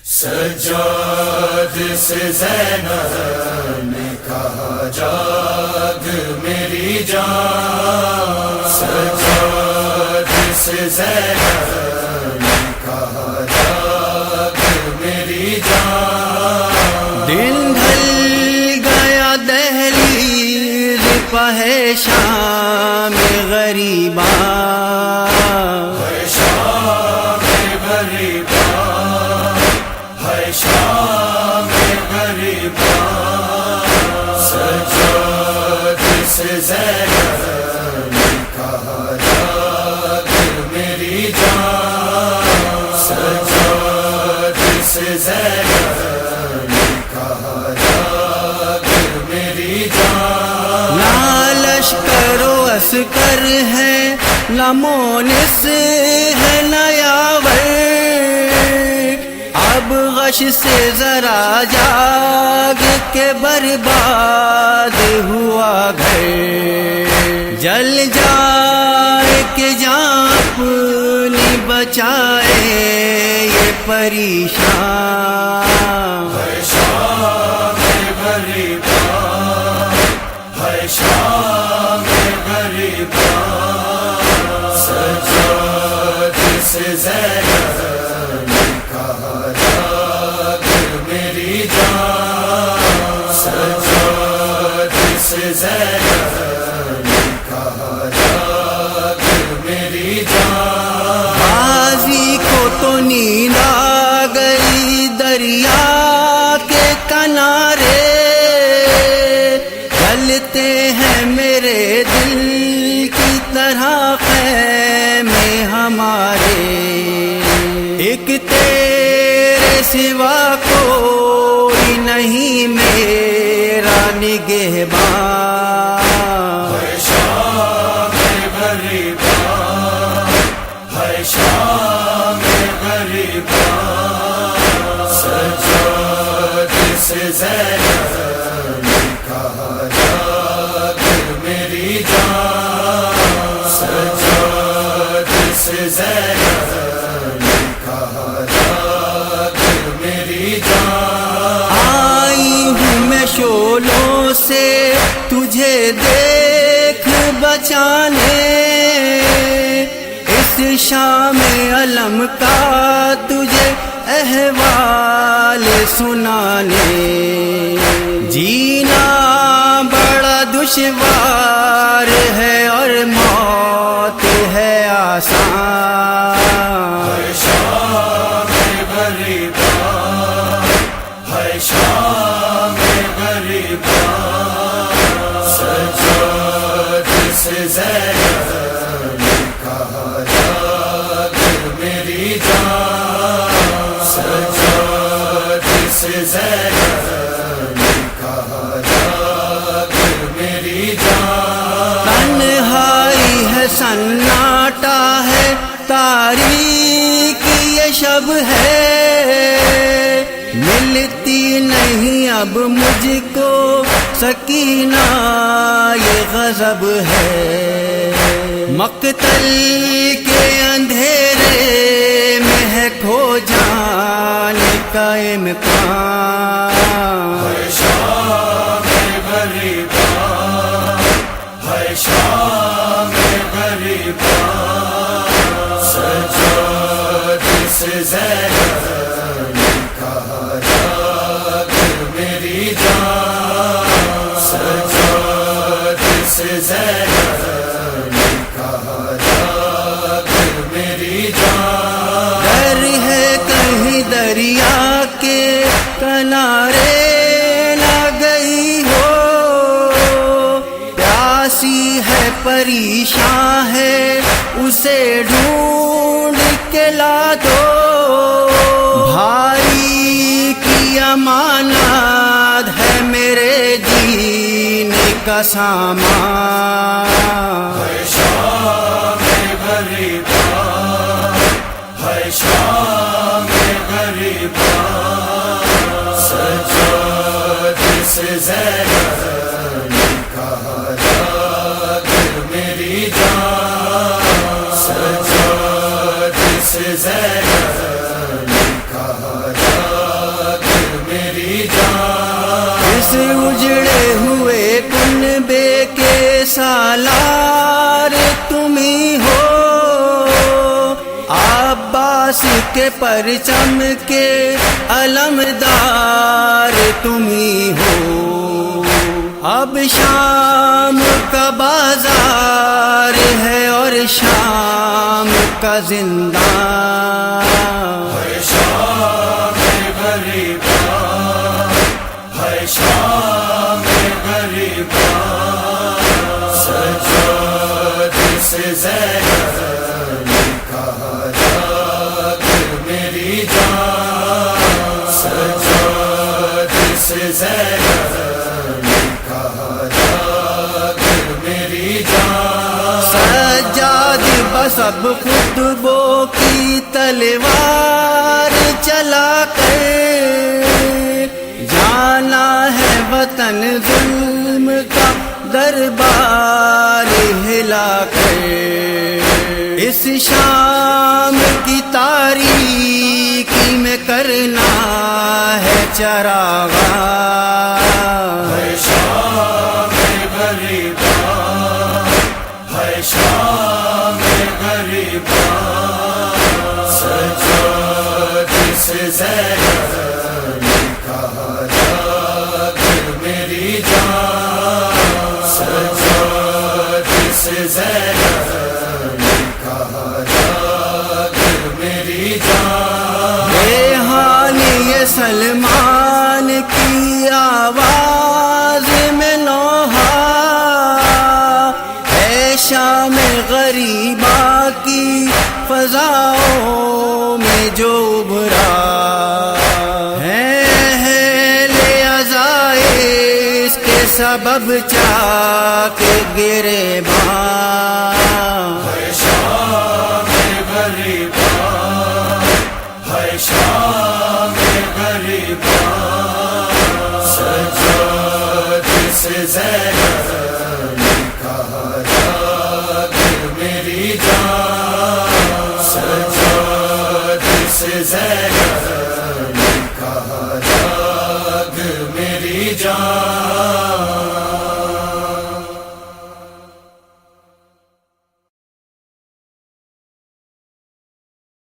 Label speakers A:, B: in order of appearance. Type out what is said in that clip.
A: سجاد سے زینب نے کہا جاگ میری جان، سجاد سے زینب نے کہا جاگ میری جان۔
B: دن ڈھل گیا دہلیز پہ شام غریباں،
A: شام غریباں، سجاد سے زینب نے کہا جاگ میری جان، سجاد سے زینب نے کہا جاگ میری جان۔
B: نہ لشکر و عسکر ہے نہ مونس ہے نہ یاور، اب غش سے ذرا جاگ کے برباد ہوا گھر، جل جائے کہ جان اپنی بچائے یہ پریشان۔
A: ہے شام غریباں، ہے شام غریباں، سجاد سے زینب نے کہا جاگ میری جان، سجاد سے زینب نے کہا جاگ میری جان۔
B: غازی کو تو نیند آ گئی دریا کے کنارے، جلتے ہیں میرے دل کی طرح خیمے ہمارے، ایک تیرے سوا کوئی نہیں میرا نگہباں۔
A: ہے شام غریباں، ہے شام غریباں، سجاد سے زینب نے کہا جاگ میری جان، سجاد سے زینب نے کہا جاگ میری جان۔
B: آئی ہوں میں شعلوں سے تجھے دیکھ بچانے، اس شام علم کا تجھے احوال سنانے، جینا بڑا دشوار ہے اور موت ہے آسان۔
A: ہے شام غریباں، ہے شام غریباں، سجاد سے زینب نے کہا جاگ میری جان، سجاد سے زینب نے کہا جاگ میری جان۔
B: تنہائی ہے سناٹا ہے تاریکی یہ شب ہے، ملتی نہیں اب مجھ کو سکینہ یہ غضب ہے، مقتل کے اندھیرے میں ہے کھو جانے کا امکان۔
A: ہے شام غریباں، ہے شام غریباں، سجاد سے زینب نے کہا جاگ میری جان، سجاد سے زینب نے کہا جاگ میری جان۔
B: ڈر ہے کہیں دریا کے کنارے نہ گئی ہو، پیاسی ہے پریشان ہے اسے ڈھونڈ کے لا دو، بھائی کی امانت ہے میرے جینے کا سامان۔
A: ہے شام غریباں، ہے شام غریباں، سجاد سے زینب نے کہا جاگ میری جان، سجاد سے زینب نے کہا جاگ
B: عباس کے پرچم کے علمدار تم ہی ہو، اب شام کا بازار ہے اور شام کا زندان،
A: ہے شام غریباں، ہے شام غریباں، سجاد سے زینب کہا جاگر میری جان، سجاد سے زینب کہا جاگر میری جان،
B: سجاد بسب خطبوں کی تلوار چلا کر جانا ہے وطن ظلم کا دربار ہلا کر، اس شام کی تاریکی میں کرنا ہے چراغاں،
A: ہے شام غریباں، ہے شام غریباں، سجاد سے زینب کہا جاگر میری جان، سجاد سے زینب کہا جاگر میری جان،
B: ریحان یہ سلمان کی آواز میں نوحہ ہے، شام غریبہ کی فضاؤں میں جو ابھرا ہے لے عزائے اس کے سبب چاک گریباں،
A: ہے شام غریباں، ہے شام غریباں، سجاد سے زینب کہا جاگر میری جان، سجاد سے زینب کہا جاگر میری جان۔